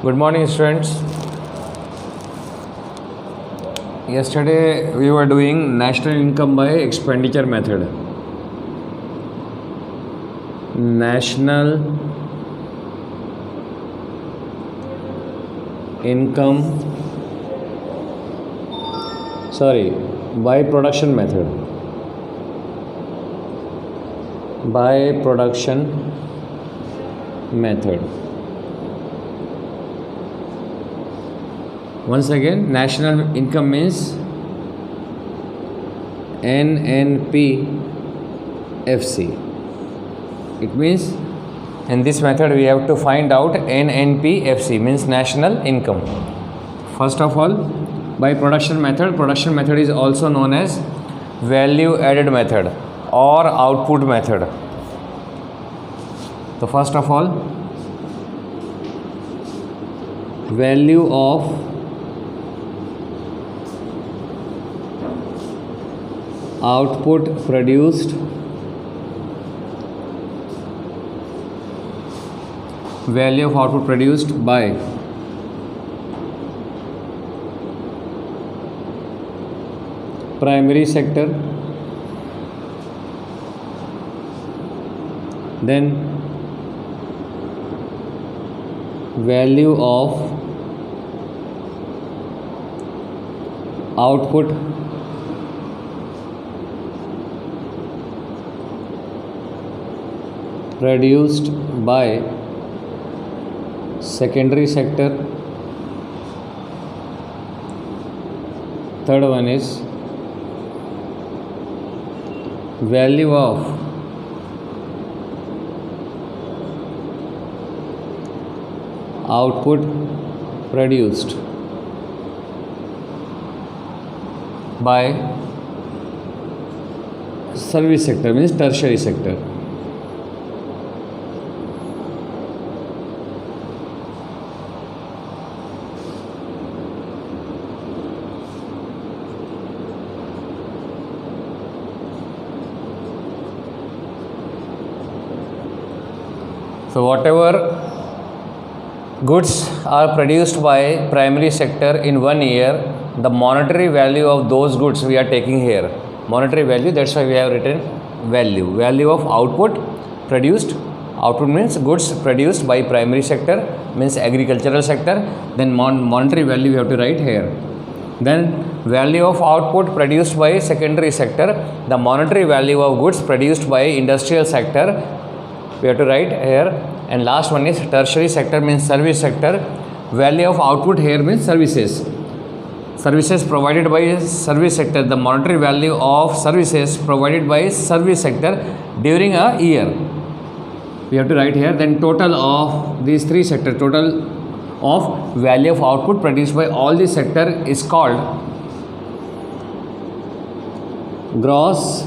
Good morning, students. Yesterday we were doing national income by expenditure method. National income, by production method. By production method. Once again, national income means NNPFC. It means in this method we have to find out NNPFC means national income. First of all, by production method is also known as value added method or output method. So first of all, value of output produced by primary sector, then value of output produced by secondary sector. Third one is value of output produced by service sector means tertiary sector. So whatever goods are produced by primary sector in 1 year, the monetary value of those goods we are taking here. Monetary value, that's why we have written value. Value of output produced. Output means goods produced by primary sector, means agricultural sector. Then monetary value we have to write here. Then value of output produced by secondary sector. The monetary value of goods produced by industrial sector we have to write here. And last one is tertiary sector means service sector. Value of output here means services provided by service sector. The monetary value of services provided by service sector during a year we have to write here. Then total of these three sectors, total of value of output produced by all these sector is called gross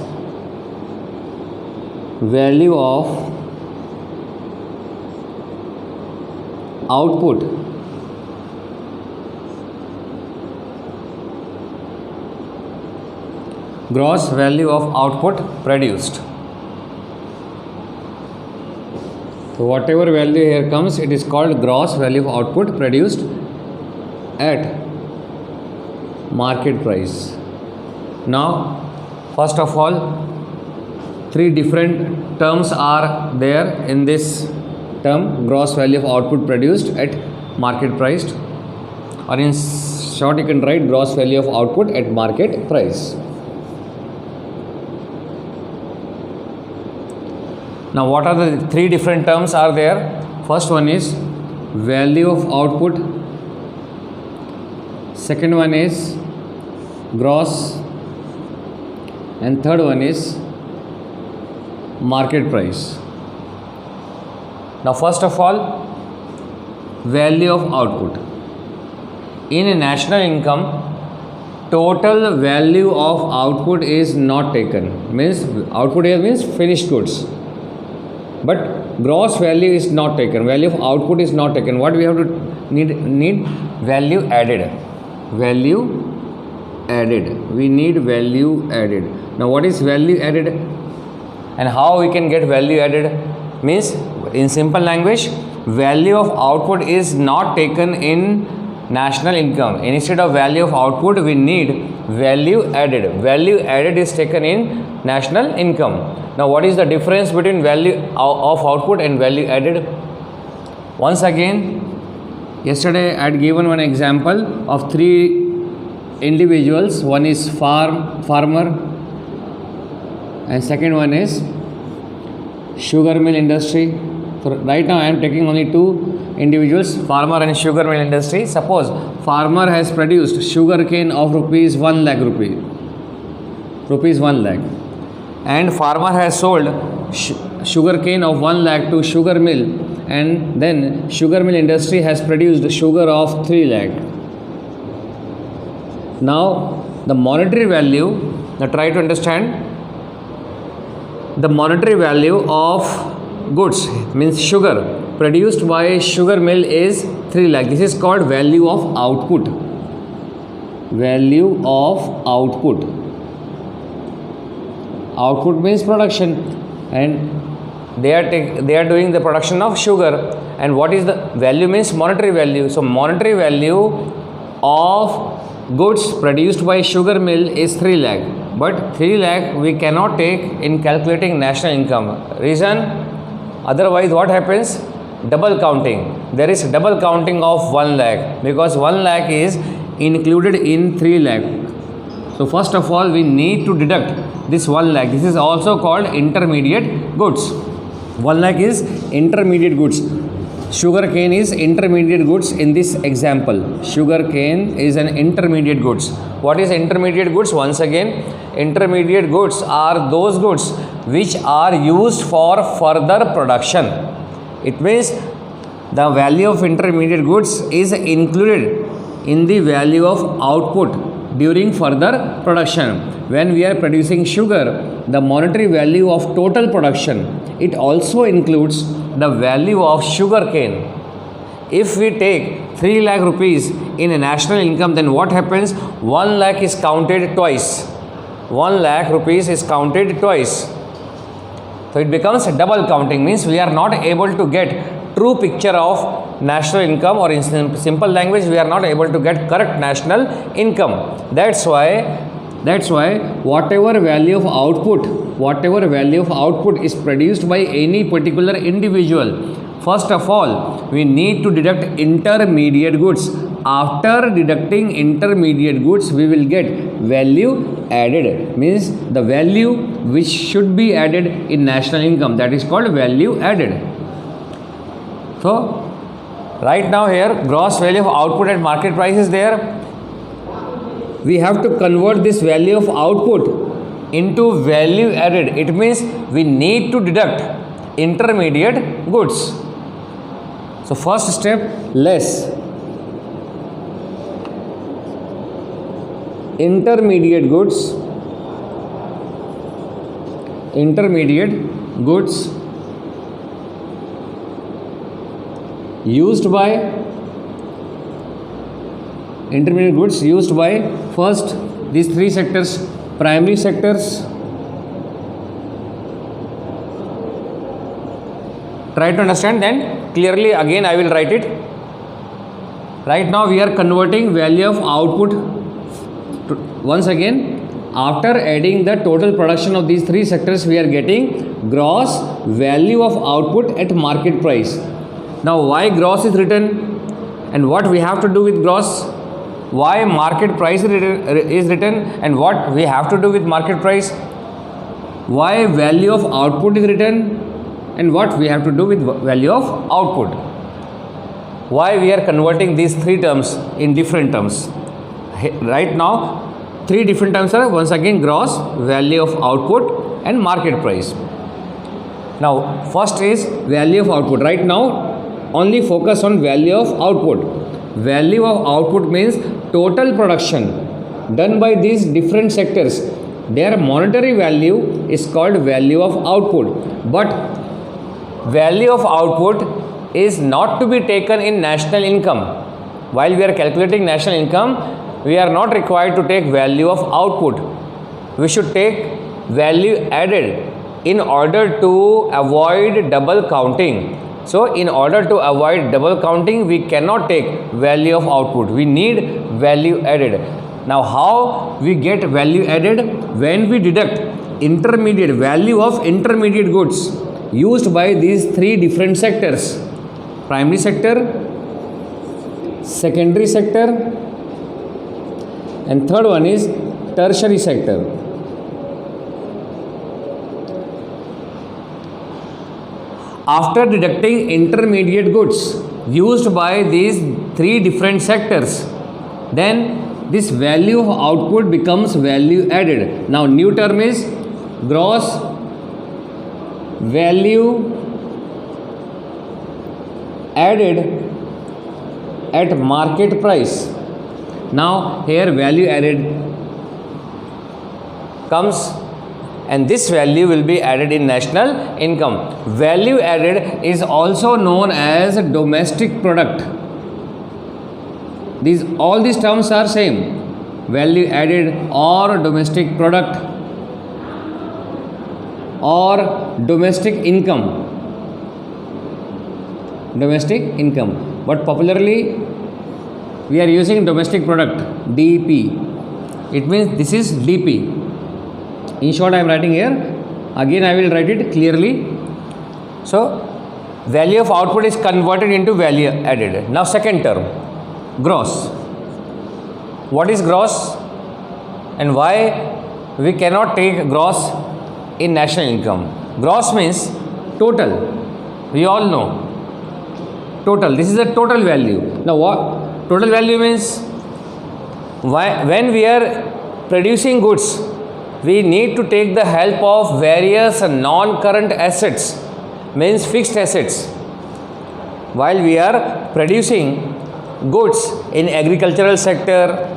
value of output produced. So whatever value here comes, it is called gross value of output produced at market price. Now, first of all, three different terms are there in this term, gross value of output produced at market price, or in short you can write gross value of output at market price. Now what are the three different terms are there? First one is value of output, second one is gross, and third one is market price. Now first of all, value of output. In a national income, total value of output is not taken. Means output here means finished goods. But gross value is not taken. Value of output is not taken. What we have to need value added. Value added. We need value added. Now what is value added and how we can get value added? Means in simple language, value of output is not taken in national income. Instead of value of output, we need value added. Value added is taken in national income. Now, what is the difference between value of output and value added? Once again, yesterday I had given one example of three individuals. One is farmer, and second one is sugar mill industry. So right now I am taking only two individuals, farmer and sugar mill industry. Suppose farmer has produced sugar cane of rupees 1 lakh, and farmer has sold sugar cane of 1 lakh to sugar mill, and then sugar mill industry has produced sugar of 3 lakh. Now the monetary value, now try to understand, the monetary value of goods means sugar produced by sugar mill is 3 lakh. This is called value of output. Value of output. Output means production, and they are doing the production of sugar. And what is the value means monetary value. So monetary value of goods produced by sugar mill is 3 lakh. But 3 lakh we cannot take in calculating national income. Reason? Otherwise what happens? Double counting. There is double counting of 1 lakh, because 1 lakh is included in 3 lakh. So first of all we need to deduct this 1 lakh. This is also called intermediate goods. 1 lakh is intermediate goods. Sugar cane is intermediate goods in this example. Sugar cane is an intermediate goods. What is intermediate goods? Once again, intermediate goods are those goods which are used for further production. It means the value of intermediate goods is included in the value of output during further production. When we are producing sugar, the monetary value of total production, it also includes the value of sugar cane. If we take 3 lakh rupees in a national income, then what happens? 1 lakh is counted twice. 1 lakh rupees is counted twice. So it becomes double counting, means we are not able to get true picture of national income, or in simple language we are not able to get correct national income. That's why whatever value of output is produced by any particular individual, first of all we need to deduct intermediate goods. After deducting intermediate goods, we will get value added, means the value which should be added in national income, that is called value added. So right now here gross value of output at market price is there. We have to convert this value of output into value added. It means we need to deduct intermediate goods. So first step, less intermediate goods used by first these three sectors, primary sectors. Try to understand, then clearly again I will write it. Right now we are converting value of output to, once again, after adding the total production of these three sectors, we are getting gross value of output at market price. Now why gross is written and what we have to do with gross? Why market price is written and what we have to do with market price? Why value of output is written and what we have to do with value of output? Why we are converting these three terms in different terms? Right now three different terms are once again gross, value of output and market price. Now first is value of output. Right now only focus on value of output. Value of output means total production done by these different sectors. Their monetary value is called value of output. But value of output is not to be taken in national income. While we are calculating national income, we are not required to take value of output. We should take value added in order to avoid double counting. So in order to avoid double counting, we cannot take value of output. We need value added. Now how we get value added? When we deduct intermediate value of intermediate goods used by these three different sectors: primary sector, secondary sector, and third one is tertiary sector. After deducting intermediate goods used by these three different sectors, then this value of output becomes value added. Now new term is gross value added at market price. Now here value added comes, and this value will be added in national income. Value added is also known as domestic product. All these terms are same: value added or domestic product or domestic income. Domestic income, but popularly we are using domestic product, DP. It means this is DP. In short, I am writing here. Again, I will write it clearly. So, value of output is converted into value added. Now, second term, gross. What is gross, and why we cannot take gross in national income? Gross means total. We all know total. This is the total value. Now, what total value means? When we are producing goods, we need to take the help of various non-current assets, means fixed assets. While we are producing goods in agricultural sector,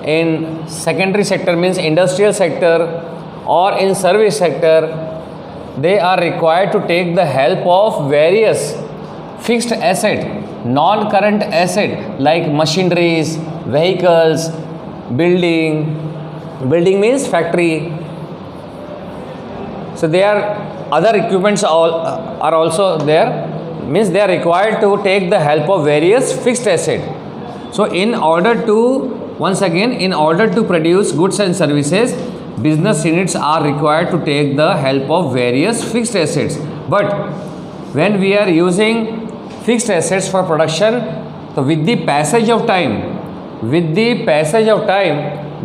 in secondary sector means industrial sector, or in service sector, they are required to take the help of various fixed asset, non-current asset like machineries, vehicles, building means factory. So there are other equipments are also there, means they are required to take the help of various fixed asset. So in order to produce goods and services, business units are required to take the help of various fixed assets. But when we are using fixed assets for production, so with the passage of time,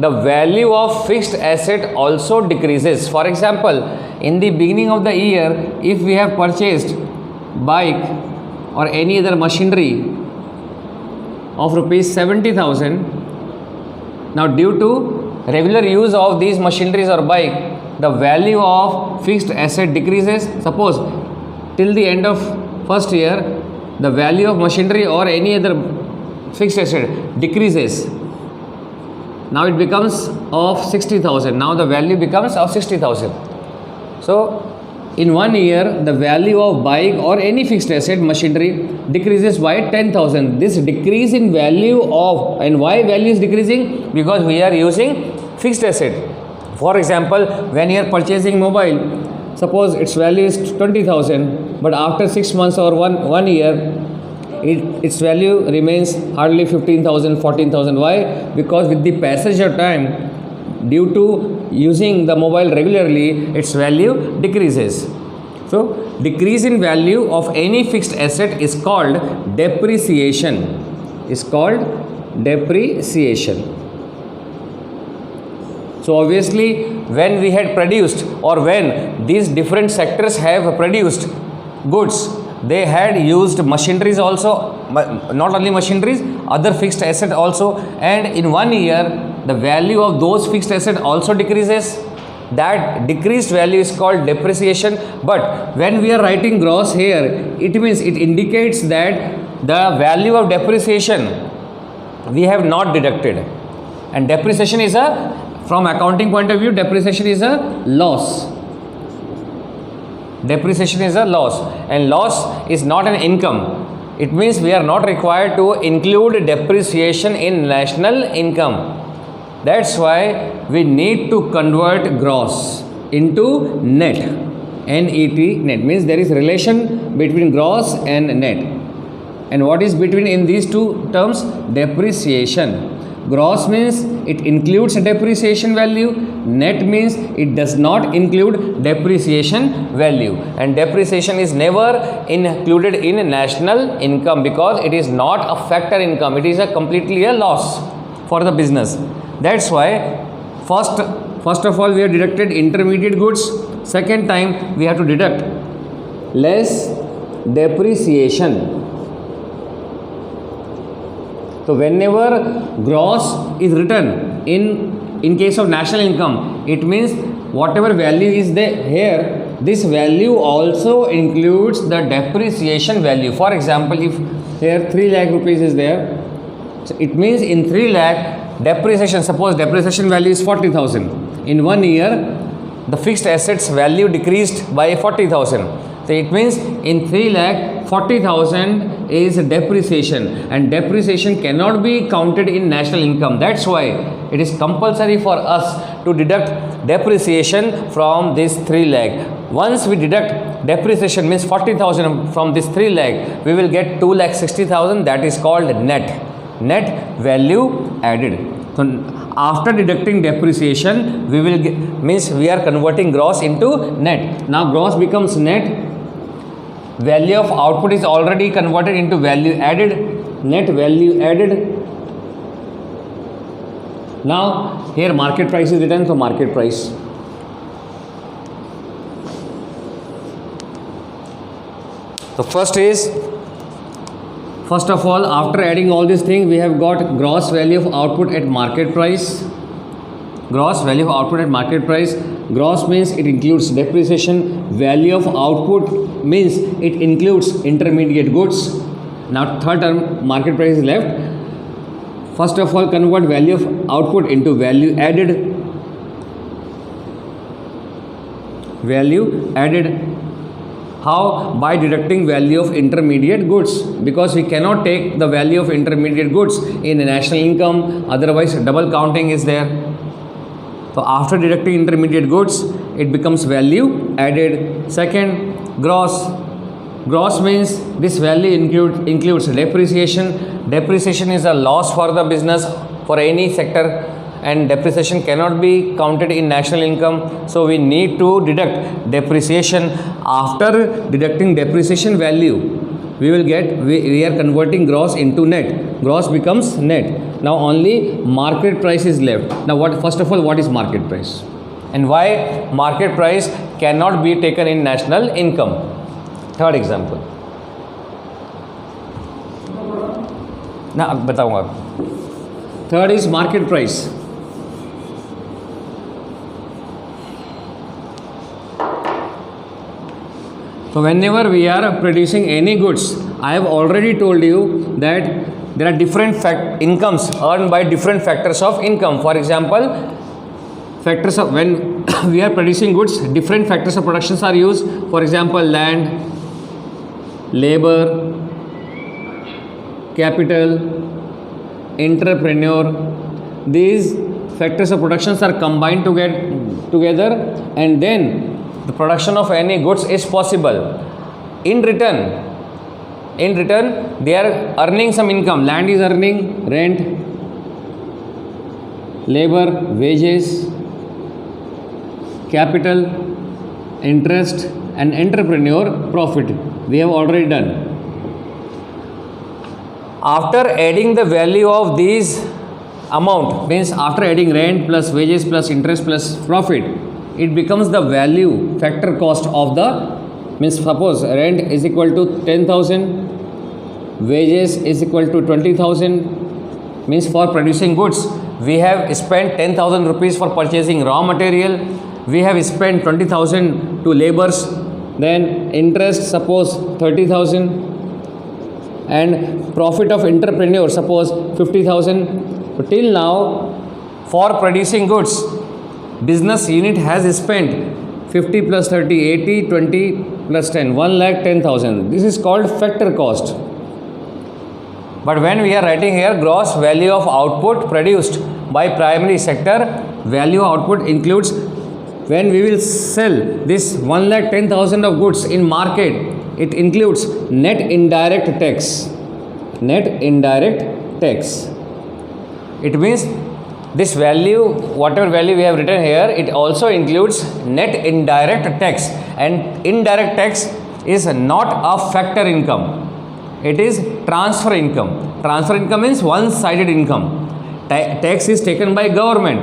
the value of fixed asset also decreases. For example, in the beginning of the year, if we have purchased bike or any other machinery of rupees 70,000, now due to regular use of these machineries or bike, the value of fixed asset decreases. Suppose till the end of first year, the value of machinery or any other fixed asset decreases. Now it becomes of 60,000. Now the value becomes of 60,000. So in 1 year, the value of bike or any fixed asset machinery decreases by 10,000. This decrease in value of, and why value is decreasing? Because we are using fixed asset. For example, when you are purchasing mobile, suppose its value is 20,000, but after 6 months or one year, its value remains hardly 15,000, 14,000. Why? Because with the passage of time, due to using the mobile regularly, its value decreases. So decrease in value of any fixed asset is called depreciation. So obviously, when we had produced, or when these different sectors have produced goods, they had used machineries also, not only machineries, other fixed asset also, and in 1 year the value of those fixed asset also decreases. That decreased value is called depreciation. But when we are writing gross here, it means it indicates that the value of depreciation we have not deducted, and depreciation is from accounting point of view, depreciation is a loss. Depreciation is a loss, and loss is not an income. It means we are not required to include depreciation in national income. That's why we need to convert gross into net. NET, net, means there is relation between gross and net. And what is between in these two terms? Depreciation. Gross means it includes depreciation value. Net means it does not include depreciation value. And depreciation is never included in national income because it is not a factor income. It is completely a loss for the business. That's why first of all we have deducted intermediate goods. Second time we have to deduct less depreciation. So whenever gross is written in case of national income, it means whatever value is there here, this value also includes the depreciation value. For example, if here 3 lakh rupees is there, so it means in 3 lakh depreciation, suppose depreciation value is 40,000. In 1 year, the fixed assets value decreased by 40,000. So it means in 3 lakh 40,000 is depreciation, and depreciation cannot be counted in national income. That's why it is compulsory for us to deduct depreciation from this 3 lakh. Once we deduct depreciation means 40,000 from this 3 lakh, we will get 2,60,000. That is called net value added. So after deducting depreciation, we will get, means we are converting gross into net. Now gross becomes net. Value of output is already converted into value added, net value added. Now here market price is written, so market price. So first of all, after adding all these things, we have got gross value of output at market price. Gross value of output at market price. Gross means it includes depreciation. Value of output means it includes intermediate goods. Now third term, market price is left. First of all, convert value of output into value added. Value added. How? By deducting value of intermediate goods, because we cannot take the value of intermediate goods in national income, otherwise double counting is there. So after deducting intermediate goods, it becomes value added. Second, gross. Gross means this value includes depreciation. Depreciation is a loss for the business, for any sector, and depreciation cannot be counted in national income. So we need to deduct depreciation. After deducting depreciation value, we are converting gross into net. Gross becomes net. Now only market price is left. Now first of all, what is market price? And why market price cannot be taken in national income? Third example. Now बताऊंगा. Third is market price. So whenever we are producing any goods, I have already told you that there are different incomes earned by different factors of income. For example, factors of when we are producing goods, different factors of productions are used. For example, land, labor, capital, entrepreneur. These factors of productions are combined together, and then the production of any goods is possible. In return, they are earning some income. Land is earning rent, labor, wages, capital, interest, and entrepreneur, profit. We have already done. After adding the value of these amount, means after adding rent plus wages plus interest plus profit, it becomes the value factor cost of the, means suppose rent is equal to 10,000, wages is equal to 20,000, means for producing goods we have spent 10,000 rupees for purchasing raw material, we have spent 20,000 to labors, then interest suppose 30,000, and profit of entrepreneur suppose 50,000. So till now, for producing goods, business unit has spent 50 plus 30, 80, 20 plus 10, 1,10,000. This is called factor cost. But when we are writing here gross value of output produced by primary sector, value output includes when we will sell this 1,10,000 of goods in market, it includes net indirect tax. Net indirect tax. It means this value, whatever value we have written here, it also includes net indirect tax, and indirect tax is not a factor income. It is transfer income. Transfer income means one-sided income. Tax is taken by government,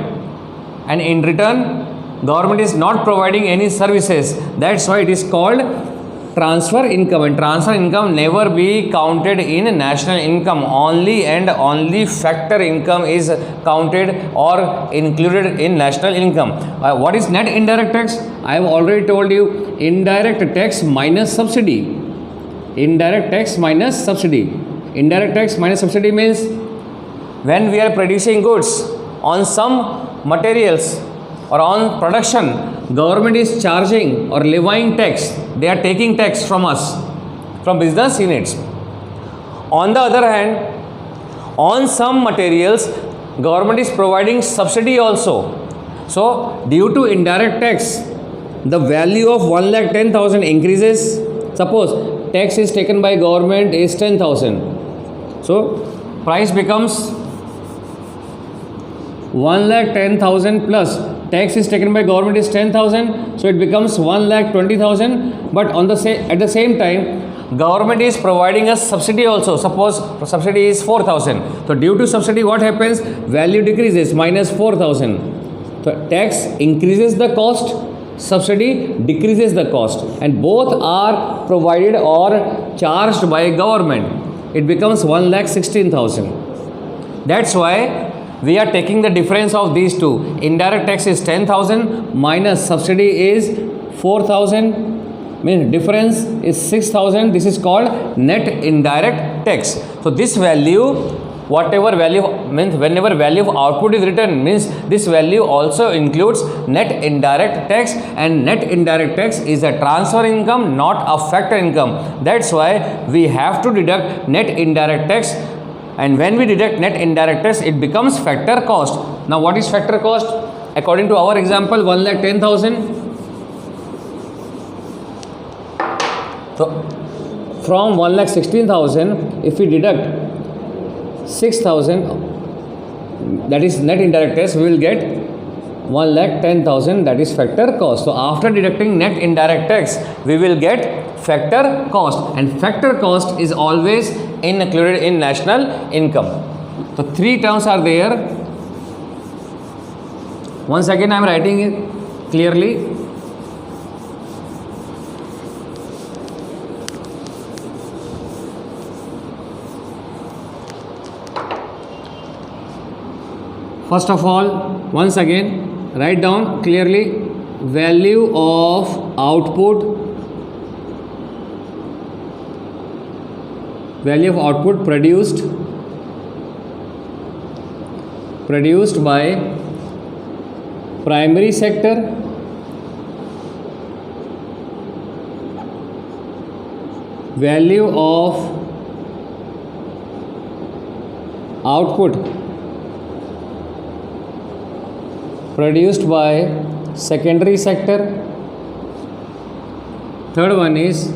and in return government is not providing any services. That's why it is called transfer income, and transfer income never be counted in national income. Only and only factor income is counted or included in national income. What is net indirect tax? I have already told you, indirect tax minus subsidy. Indirect tax minus subsidy. Indirect tax minus subsidy means when we are producing goods on some materials or on production, government is charging or levying tax. They are taking tax from us, from business units. On the other hand, on some materials, government is providing subsidy also. So, due to indirect tax, the value of 1,10,000 increases. Suppose tax is taken by government is 10,000. So, price becomes 1,10,000 plus tax is taken by government is 10,000, so it becomes 1,20,000. But on the at the same time, government is providing us subsidy also. Suppose subsidy is 4,000. So due to subsidy, what happens? Value decreases, minus 4,000. So tax increases the cost, subsidy decreases the cost, and both are provided or charged by government. It becomes 1,16,000. That's why we are taking the difference of these two. Indirect tax is 10,000 minus subsidy is 4,000, means difference is 6,000. This is called net indirect tax. So this value, whatever value means, whenever value of output is written, means this value also includes net indirect tax, and net indirect tax is a transfer income, not a factor income. That's why we have to deduct net indirect tax. And when we deduct net indirect tax, it becomes factor cost. Now, what is factor cost? According to our example, 1,10,000. So, from 1,16,000, if we deduct 6,000, that is net indirect tax, we will get 1,10,000, that is factor cost. So, after deducting net indirect tax, we will get factor cost, and factor cost is always included in national income. So three terms are there. Once again I am writing it clearly. First of all, once again write down clearly value of output. Value of output produced by primary sector, value of output produced by secondary sector. Third one is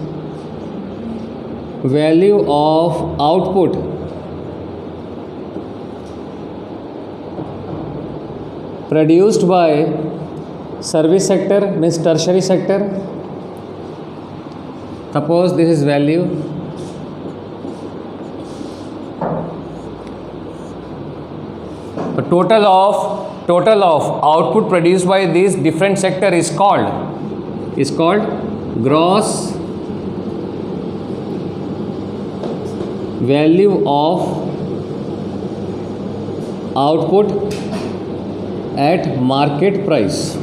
value of output produced by service sector, means tertiary sector. Suppose this is value. The total of output produced by this different sector is called gross value of output at market price.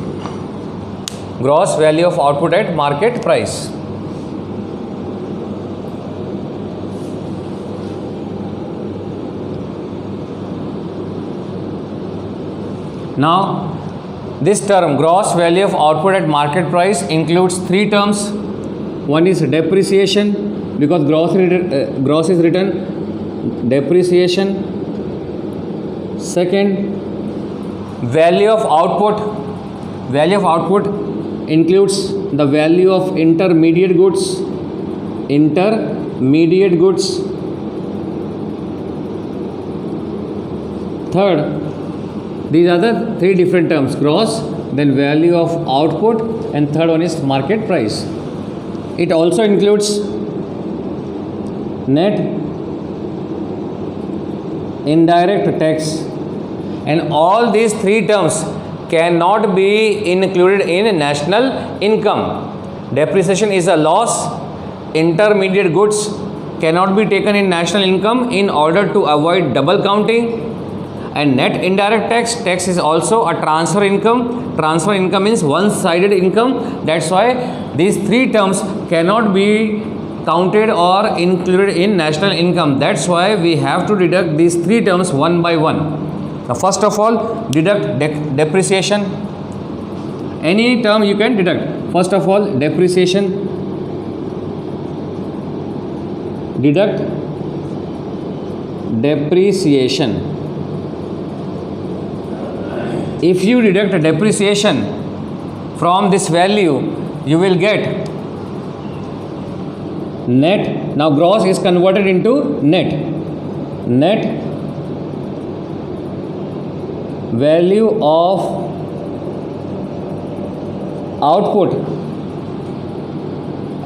Gross value of output at market price. Now, this term gross value of output at market price includes three terms. One is depreciation, because gross is written depreciation. Second, value of output. value of output includes the value of intermediate goods. Third, these are the three different terms: gross, then value of output, and third one is market price. It also includes net indirect tax, and all these three terms cannot be included in national income. Depreciation is a loss. Intermediate goods cannot be taken in national income in order to avoid double counting. And net indirect tax is also a transfer income. Transfer income means one-sided income. That's why these three terms cannot be counted or included in national income. That's why we have to deduct these three terms one by one. Now, first of all, deduct depreciation. Any term you can deduct. First of all, depreciation. Deduct depreciation. If you deduct depreciation from this value, you will get net. Now, gross is converted into net. Net value of output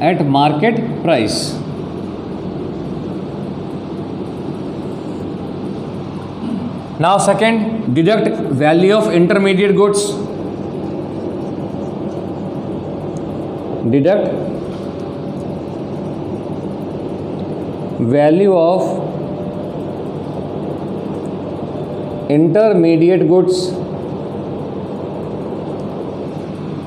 at market price. Now, second, deduct value of intermediate goods. Deduct value of intermediate goods.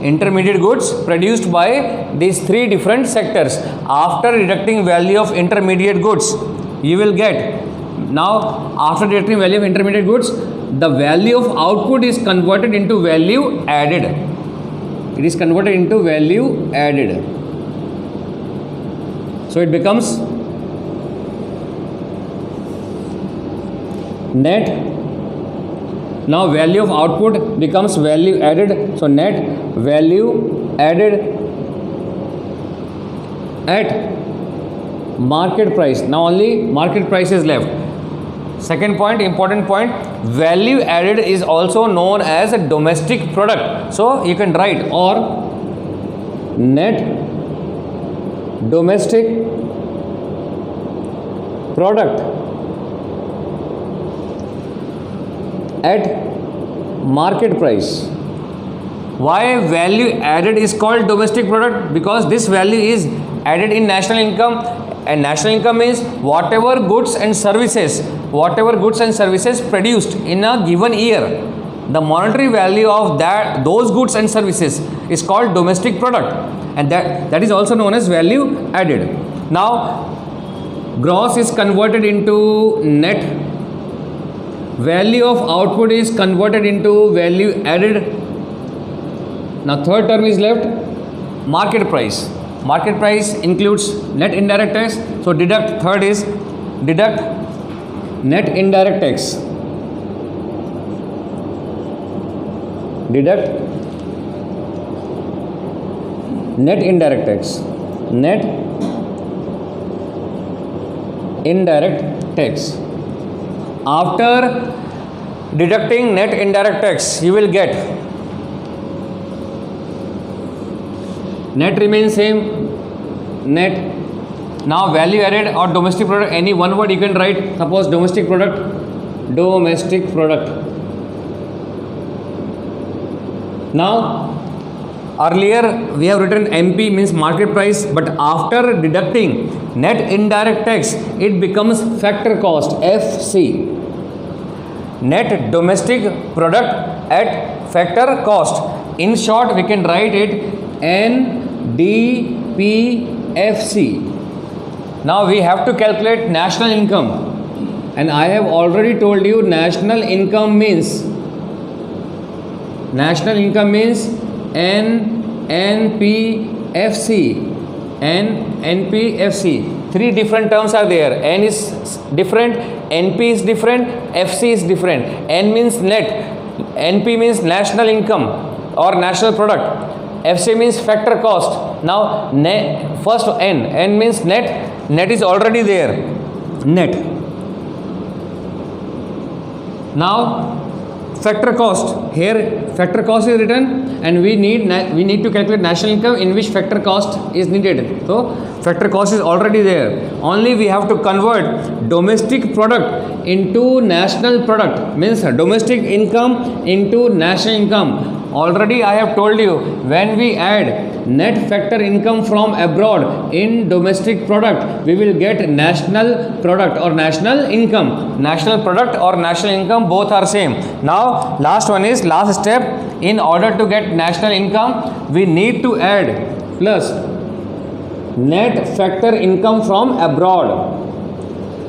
Intermediate goods produced by these three different sectors. After deducting value of intermediate goods, you will get, now after deducting value of intermediate goods, the value of output is converted into value added. It is converted into value added. So it becomes net. Now value of output becomes value added. So net value added at market price. Now only market price is left. Second point, important point, value added is also known as a domestic product. So you can write or net domestic product at market price. Why value added is called domestic product? Because this value is added in national income, and national income means whatever goods and services produced in a given year, the monetary value of those goods and services is called domestic product, and that is also known as value added. Now gross is converted into net, value of output is converted into value added. Now third term is left, market price. Market price includes net indirect tax. So deduct, third is deduct net indirect tax. Deduct net indirect tax. Net indirect tax. After deducting net indirect tax, you will get net remains same, net. Now value added or domestic product, any one word you can write. Suppose domestic product. Now earlier we have written MP means market price, but after deducting net indirect tax, it becomes factor cost, FC. Net domestic product at factor cost. In short, we can write it NDPFC. Now we have to calculate national income, and I have already told you national income means NPFC. Three different terms are there. N is different, NP is different, FC is different. N means net, NP means national income, or national product. FC means factor cost. Now first N means net is already there, net. Now factor cost, here factor cost is written and we need to calculate national income in which factor cost is needed. So factor cost is already there, only we have to convert domestic product into national product, means domestic income into national income. Already I have told you, when we add net factor income from abroad in domestic product, we will get national product or national income. National product or national income, both are same. Now last one is last step. In order to get national income, we need to add plus net factor income from abroad.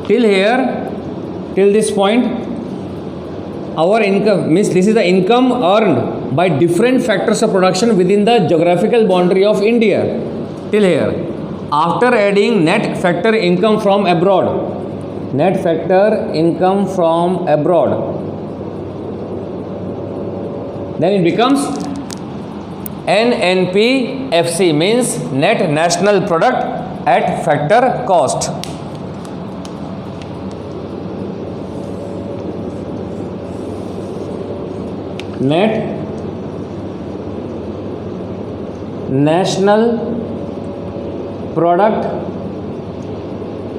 Till here, till this point, our income means this is the income earned by different factors of production within the geographical boundary of India. Till here. After adding net factor income from abroad, net factor income from abroad, then it becomes NNPFC, means net national product at factor cost. Net national product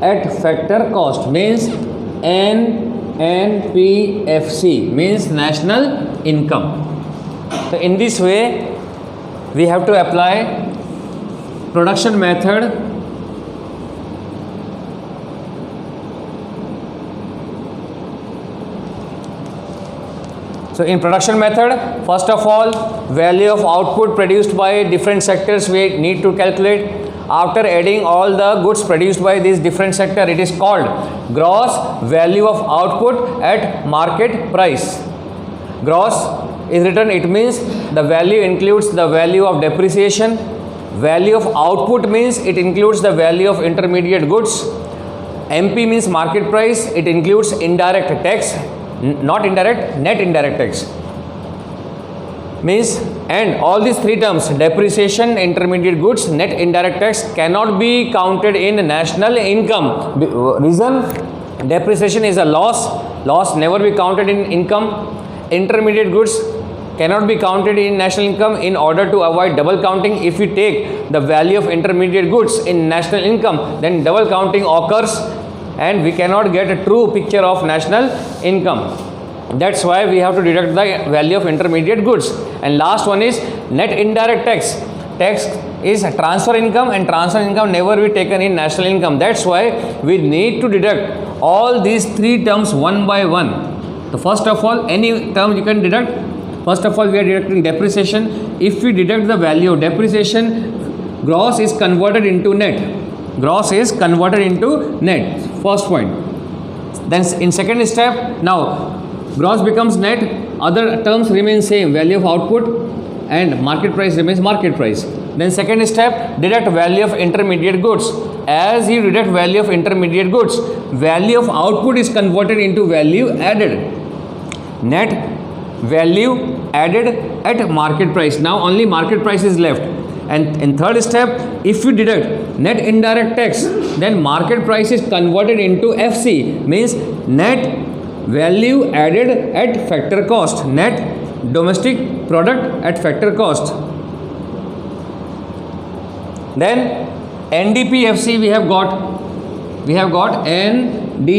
at factor cost means NNPFC, means national income. So in this way we have to apply production method So in production method, first of all, value of output produced by different sectors we need to calculate. After adding all the goods produced by this different sector, it is called gross value of output at market price. Gross is written, it means the value includes the value of depreciation. Value of output means it includes the value of intermediate goods. MP means market price, it includes indirect tax. Not indirect, net indirect tax means, and all these three terms, depreciation, intermediate goods, net indirect tax, cannot be counted in national income. Reason, depreciation is a loss never be counted in income. Intermediate goods cannot be counted in national income. In order to avoid double counting, if we take the value of intermediate goods in national income, then double counting occurs and we cannot get a true picture of national income. That's why we have to deduct the value of intermediate goods. And last one is net indirect tax. Tax is transfer income, and transfer income never be taken in national income. That's why we need to deduct all these three terms one by one. So first of all, any term you can deduct. First of all, we are deducting depreciation. If we deduct the value of depreciation, gross is converted into net. Gross is converted into net. First point. Then in second step, now gross becomes net, other terms remain same, value of output and market price remains market price. Then second step, deduct value of intermediate goods. As you deduct value of intermediate goods, value of output is converted into value added. Net value added at market price. Now only market price is left. And in third step, if you deduct net indirect tax, then market price is converted into FC, means net value added at factor cost, net domestic product at factor cost. Then NDPFC we have got NDPFC.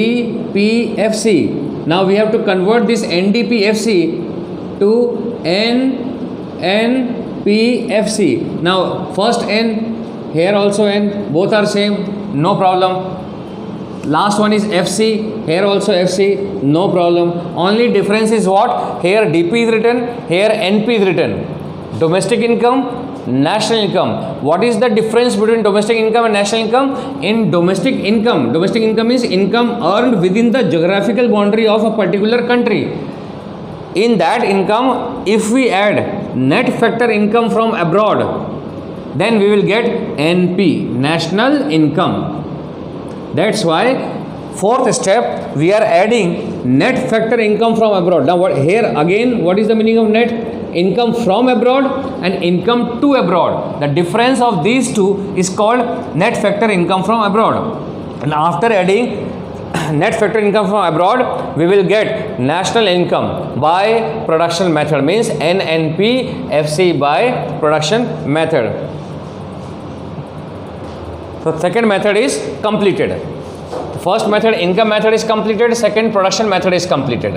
Now we have to convert this NDPFC to NPFC. Now first N, here also N, both are same, no problem. Last one is FC, here also FC, no problem. Only difference is what? Here DP is written, here NP is written. Domestic income, national income. What is the difference between domestic income and national income? In domestic income is income earned within the geographical boundary of a particular country. In that income, if we add net factor income from abroad, then we will get NP, national income. That's why fourth step, we are adding net factor income from abroad. Now what here again, what is the meaning of net? income from abroad and income to abroad. The difference of these two is called net factor income from abroad. And after adding net factor income from abroad, we will get national income by production method, means NNP FC by production method. So second method is completed. The first method, income method, is completed. Second, production method is completed.